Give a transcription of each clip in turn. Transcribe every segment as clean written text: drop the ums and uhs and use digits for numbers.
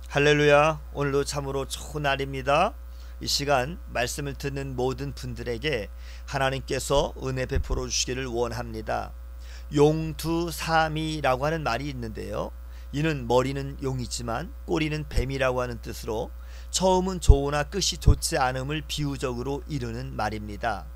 할렐루야. 오늘도 참으로 좋은 날입니다. 이 시간 말씀을 듣는 모든 분들에게 하나님께서 은혜 베풀어 주시기를 원합니다. 용두사미라고 하는 말이 있는데요, 이는 머리는 용이지만 꼬리는 뱀이라고 하는 뜻으로 처음은 좋으나 끝이 좋지 않음을 비유적으로 이루는 말입니다.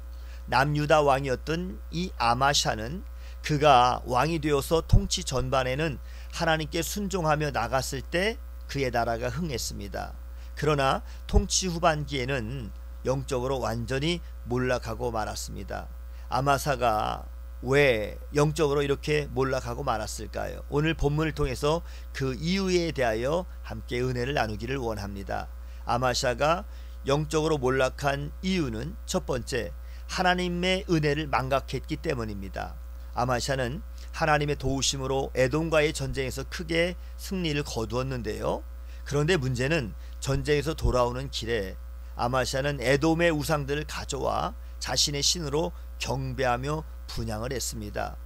남유다 왕이었던 이 아마샤는 그가 왕이 되어서 통치 전반에는 하나님께 순종하며 나갔을 때 그의 나라가 흥했습니다. 그러나 통치 후반기에는 영적으로 완전히 몰락하고 말았습니다. 아마사가 왜 영적으로 이렇게 몰락하고 말았을까요? 오늘 본문을 통해서 그 이유에 대하여 함께 은혜를 나누기를 원합니다. 아마샤가 영적으로 몰락한 이유는 첫 번째, 하나님의 은혜를 망각했기 때문입니다. 아마샤는 하나님의 도우심으로 에돔과의 전쟁에서 크게 승리를 거두었는데요, 그런데 문제는 전쟁에서 돌아오는 길에 아마샤는 에돔의 우상들을 가져와 자신의 신으로 경배하며 분향을 했습니다.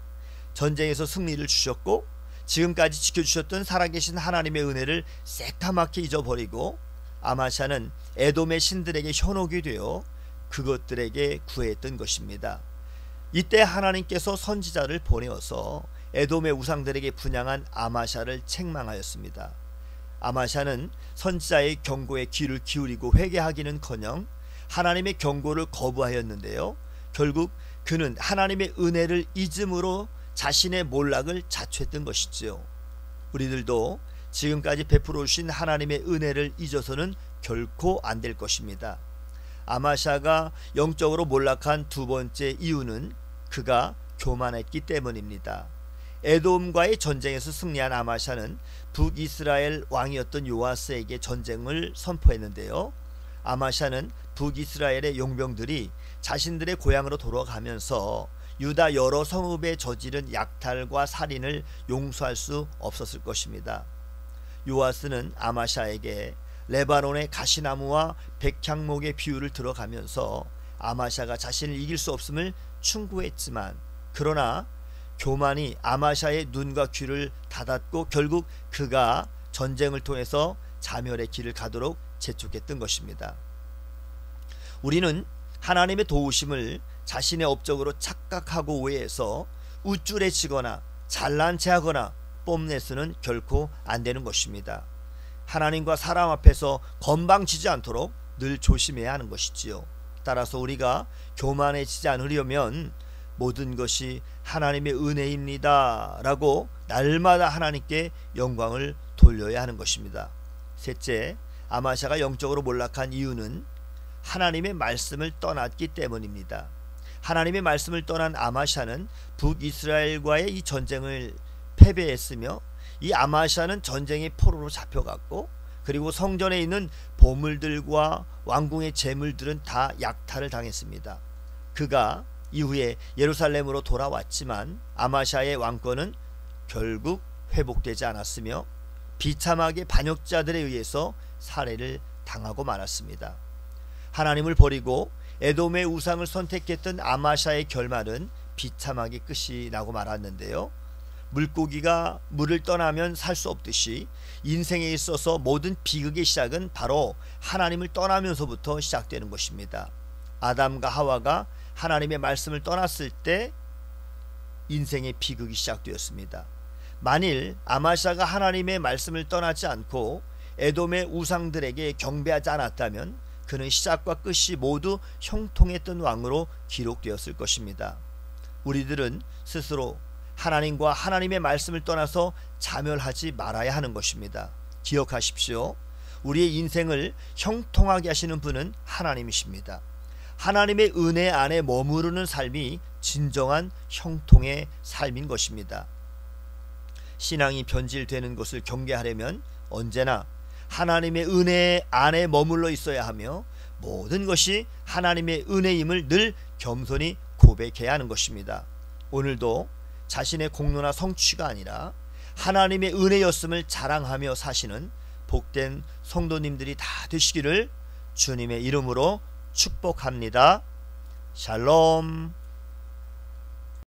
전쟁에서 승리를 주셨고 지금까지 지켜주셨던 살아계신 하나님의 은혜를 새까맣게 잊어버리고 아마샤는 에돔의 신들에게 현혹이 되어 그것들에게 구애했던 것입니다. 이때 하나님께서 선지자를 보내어서 에돔의 우상들에게 분향한 아마샤를 책망하였습니다. 아마샤는 선지자의 경고에 귀를 기울이고 회개하기는커녕 하나님의 경고를 거부하였는데요, 결국 그는 하나님의 은혜를 잊음으로 자신의 몰락을 자초했던 것이지요. 우리들도 지금까지 베풀어 주신 하나님의 은혜를 잊어서는 결코 안 될 것입니다. 아마샤가 영적으로 몰락한 두 번째 이유는 그가 교만했기 때문입니다. 에돔과의 전쟁에서 승리한 아마샤는 북이스라엘 왕이었던 요아스에게 전쟁을 선포했는데요, 아마샤는 북이스라엘의 용병들이 자신들의 고향으로 돌아가면서 유다 여러 성읍에 저지른 약탈과 살인을 용서할 수 없었을 것입니다. 요아스는 아마샤에게 레바논의 가시나무와 백향목의 비유를 들어가면서 아마샤가 자신을 이길 수 없음을 충고했지만, 그러나 교만이 아마샤의 눈과 귀를 닫았고 결국 그가 전쟁을 통해서 자멸의 길을 가도록 재촉했던 것입니다. 우리는 하나님의 도우심을 자신의 업적으로 착각하고 오해해서 우쭐해지거나 잘난 체하거나 뽐내서는 결코 안 되는 것입니다. 하나님과 사람 앞에서 건방지지 않도록 늘 조심해야 하는 것이지요. 따라서 우리가 교만해지지 않으려면 모든 것이 하나님의 은혜입니다 라고 날마다 하나님께 영광을 돌려야 하는 것입니다. 셋째, 아마샤가 영적으로 몰락한 이유는 하나님의 말씀을 떠났기 때문입니다. 하나님의 말씀을 떠난 아마샤는 북이스라엘과의 이 전쟁을 패배했으며, 이 아마샤는 전쟁의 포로로 잡혀갔고, 그리고 성전에 있는 보물들과 왕궁의 재물들은 다 약탈을 당했습니다. 그가 이후에 예루살렘으로 돌아왔지만 아마샤의 왕권은 결국 회복되지 않았으며 비참하게 반역자들에 의해서 살해를 당하고 말았습니다. 하나님을 버리고 에돔의 우상을 선택했던 아마샤의 결말은 비참하게 끝이 나고 말았는데요, 물고기가 물을 떠나면 살 수 없듯이 인생에 있어서 모든 비극의 시작은 바로 하나님을 떠나면서부터 시작되는 것입니다. 아담과 하와가 하나님의 말씀을 떠났을 때 인생의 비극이 시작되었습니다. 만일 아마샤가 하나님의 말씀을 떠나지 않고 에돔의 우상들에게 경배하지 않았다면 그는 시작과 끝이 모두 형통했던 왕으로 기록되었을 것입니다. 우리들은 스스로 하나님과 하나님의 말씀을 떠나서 자멸하지 말아야 하는 것입니다. 기억하십시오. 우리의 인생을 형통하게 하시는 분은 하나님이십니다. 하나님의 은혜 안에 머무르는 삶이 진정한 형통의 삶인 것입니다. 신앙이 변질되는 것을 경계하려면 언제나 하나님의 은혜 안에 머물러 있어야 하며 모든 것이 하나님의 은혜임을 늘 겸손히 고백해야 하는 것입니다. 오늘도 자신의 공로나 성취가 아니라 하나님의 은혜였음을 자랑하며 사시는 복된 성도님들이 다 되시기를 주님의 이름으로 축복합니다. 샬롬.